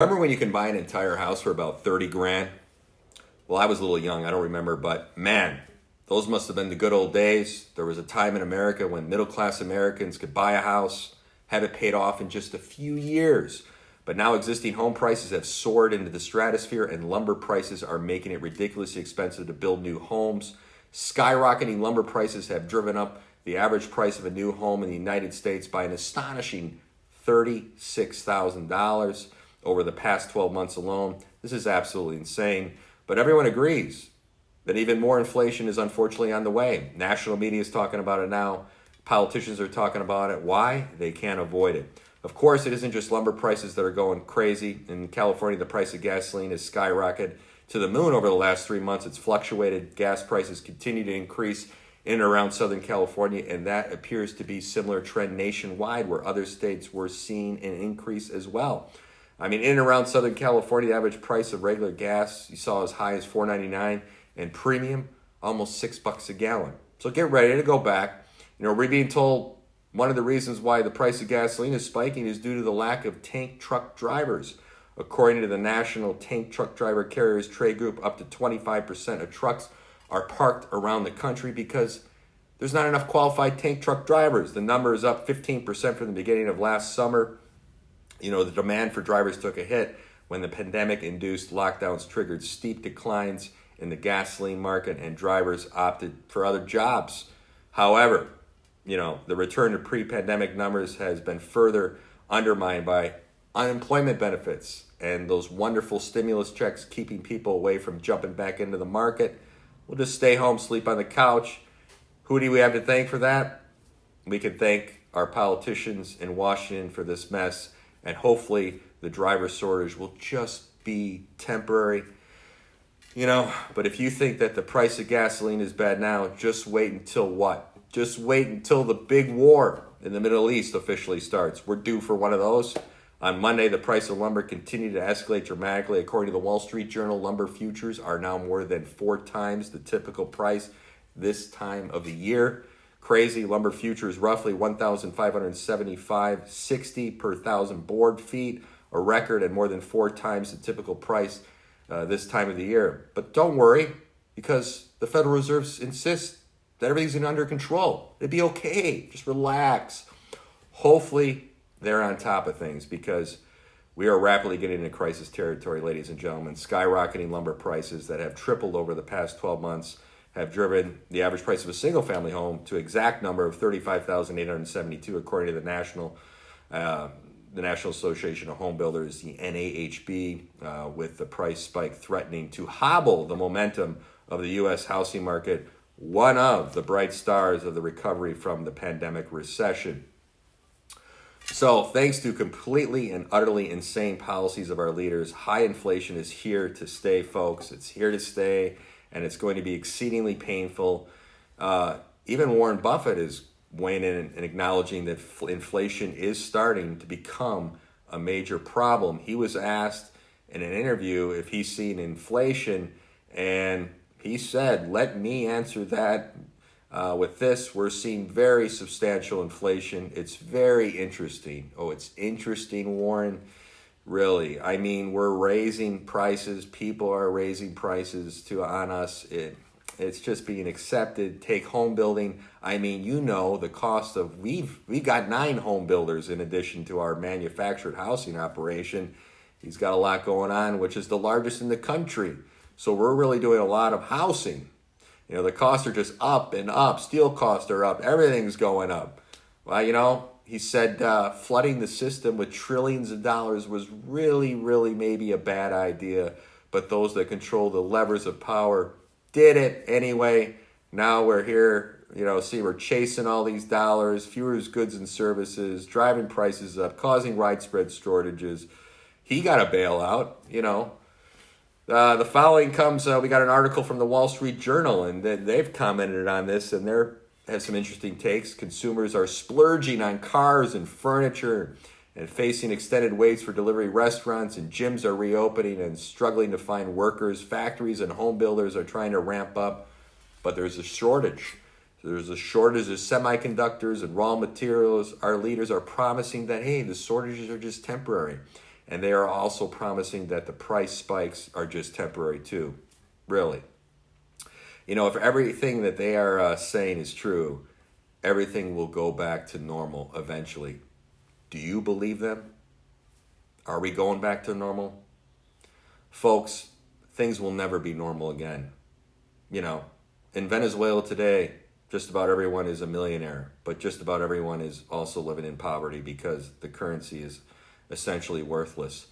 Remember when you can buy an entire house for about 30 grand? Well, I was a little young, I don't remember, but man, those must have been the good old days. There was a time in America when middle class Americans could buy a house, have it paid off in just a few years. But now existing home prices have soared into the stratosphere and lumber prices are making it ridiculously expensive to build new homes. Skyrocketing lumber prices have driven up the average price of a new home in the United States by an astonishing $36,000 over the past 12 months alone. This is absolutely insane. But everyone agrees that even more inflation is unfortunately on the way. National media is talking about it now. Politicians are talking about it. Why? They can't avoid it. Of course, it isn't just lumber prices that are going crazy. In California, the price of gasoline has skyrocketed to the moon over the last 3 months. It's fluctuated. Gas prices continue to increase in and around Southern California, and that appears to be a similar trend nationwide, where other states were seeing an increase as well. I mean, in and around Southern California, the average price of regular gas you saw as high as $4.99, and premium almost $6 a gallon. So get ready to go back. We're being told one of the reasons why the price of gasoline is spiking is due to the lack of tank truck drivers. According to the National Tank Truck Driver Carriers Trade Group, up to 25% of trucks are parked around the country because there's not enough qualified tank truck drivers. The number is up 15% from the beginning of last summer. The demand for drivers took a hit when the pandemic-induced lockdowns triggered steep declines in the gasoline market and drivers opted for other jobs. However, the return to pre-pandemic numbers has been further undermined by unemployment benefits and those wonderful stimulus checks keeping people away from jumping back into the market. We'll just stay home, sleep on the couch. Who do we have to thank for that? We can thank our politicians in Washington for this mess. And hopefully the driver shortage will just be temporary. But if you think that the price of gasoline is bad now, just wait until what? Just wait until the big war in the Middle East officially starts. We're due for one of those. On Monday, the price of lumber continued to escalate dramatically. According to the Wall Street Journal, lumber futures are now more than 4 times the typical price this time of the year. Crazy. Lumber futures roughly 1,575.60 per thousand board feet, a record and more than 4 times the typical price this time of the year. But don't worry, because the Federal Reserve insists that everything's under control. It'd be okay. Just relax. Hopefully, they're on top of things, because we are rapidly getting into crisis territory, ladies and gentlemen. Skyrocketing lumber prices that have tripled over the past 12 months have driven the average price of a single-family home to exact number of $35,872, according to the National Association of Home Builders, the NAHB, with the price spike threatening to hobble the momentum of the U.S. housing market, one of the bright stars of the recovery from the pandemic recession. So, thanks to completely and utterly insane policies of our leaders, high inflation is here to stay, folks. It's here to stay. And it's going to be exceedingly painful. Even Warren Buffett is weighing in and acknowledging that inflation is starting to become a major problem. He was asked in an interview if he's seen inflation, and he said, "Let me answer that with this. We're seeing very substantial inflation. It's very interesting." Oh, it's interesting, Warren. Really, I mean, we're raising prices. People are raising prices on us. It's just being accepted. Take home building. I mean, the cost of we've got 9 home builders in addition to our manufactured housing operation. He's got a lot going on, which is the largest in the country. So we're really doing a lot of housing. The costs are just up and up. Steel costs are up. Everything's going up. Well, he said flooding the system with trillions of dollars was really, really maybe a bad idea. But those that control the levers of power did it anyway. Now we're here, we're chasing all these dollars, fewer goods and services, driving prices up, causing widespread shortages. He got a bailout, The following comes, we got an article from the Wall Street Journal, and they've commented on this, and they're have some interesting takes. Consumers are splurging on cars and furniture and facing extended waits for delivery. Restaurants and gyms are reopening and struggling to find workers. Factories and home builders are trying to ramp up, but there's a shortage. There's a shortage of semiconductors and raw materials. Our leaders are promising that, hey, the shortages are just temporary. And they are also promising that the price spikes are just temporary too. Really. You know, if everything that they are saying is true, everything will go back to normal eventually. Do you believe them? Are we going back to normal? Folks, things will never be normal again. You know, in Venezuela today, just about everyone is a millionaire, but just about everyone is also living in poverty because the currency is essentially worthless.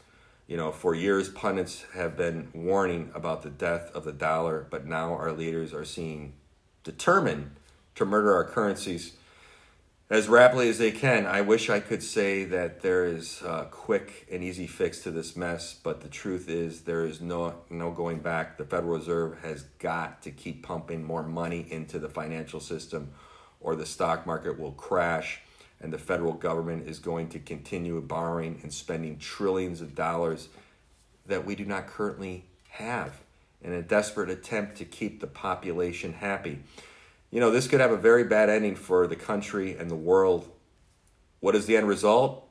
You know, for years, pundits have been warning about the death of the dollar, but now our leaders are determined to murder our currencies as rapidly as they can. I wish I could say that there is a quick and easy fix to this mess, but the truth is there is no going back. The Federal Reserve has got to keep pumping more money into the financial system, or the stock market will crash, and the federal government is going to continue borrowing and spending trillions of dollars that we do not currently have in a desperate attempt to keep the population happy. You know, this could have a very bad ending for the country and the world. What is the end result?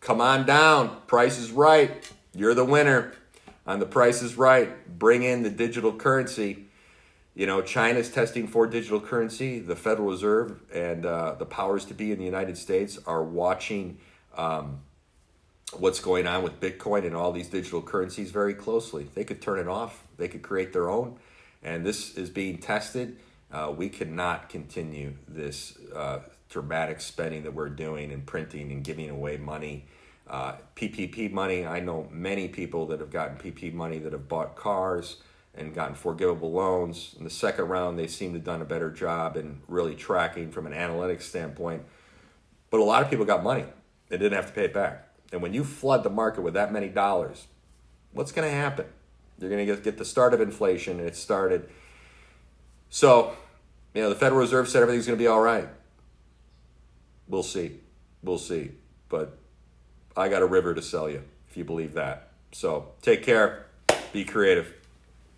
Come on down. Price is Right. You're the winner on The Price is Right. Bring in the digital currency. You know, China's testing for digital currency. The Federal Reserve and the powers to be in the United States are watching what's going on with Bitcoin and all these digital currencies very closely. They could turn it off. They could create their own. And this is being tested. We cannot continue this dramatic spending that we're doing and printing and giving away money. PPP money, I know many people that have gotten PPP money that have bought cars and gotten forgivable loans. In the second round, they seem to have done a better job in really tracking from an analytics standpoint. But a lot of people got money. They didn't have to pay it back. And when you flood the market with that many dollars, what's going to happen? You're going to get the start of inflation, and it started. So, you know, the Federal Reserve said everything's going to be all right. We'll see. We'll see. But I got a river to sell you, if you believe that. So take care. Be creative.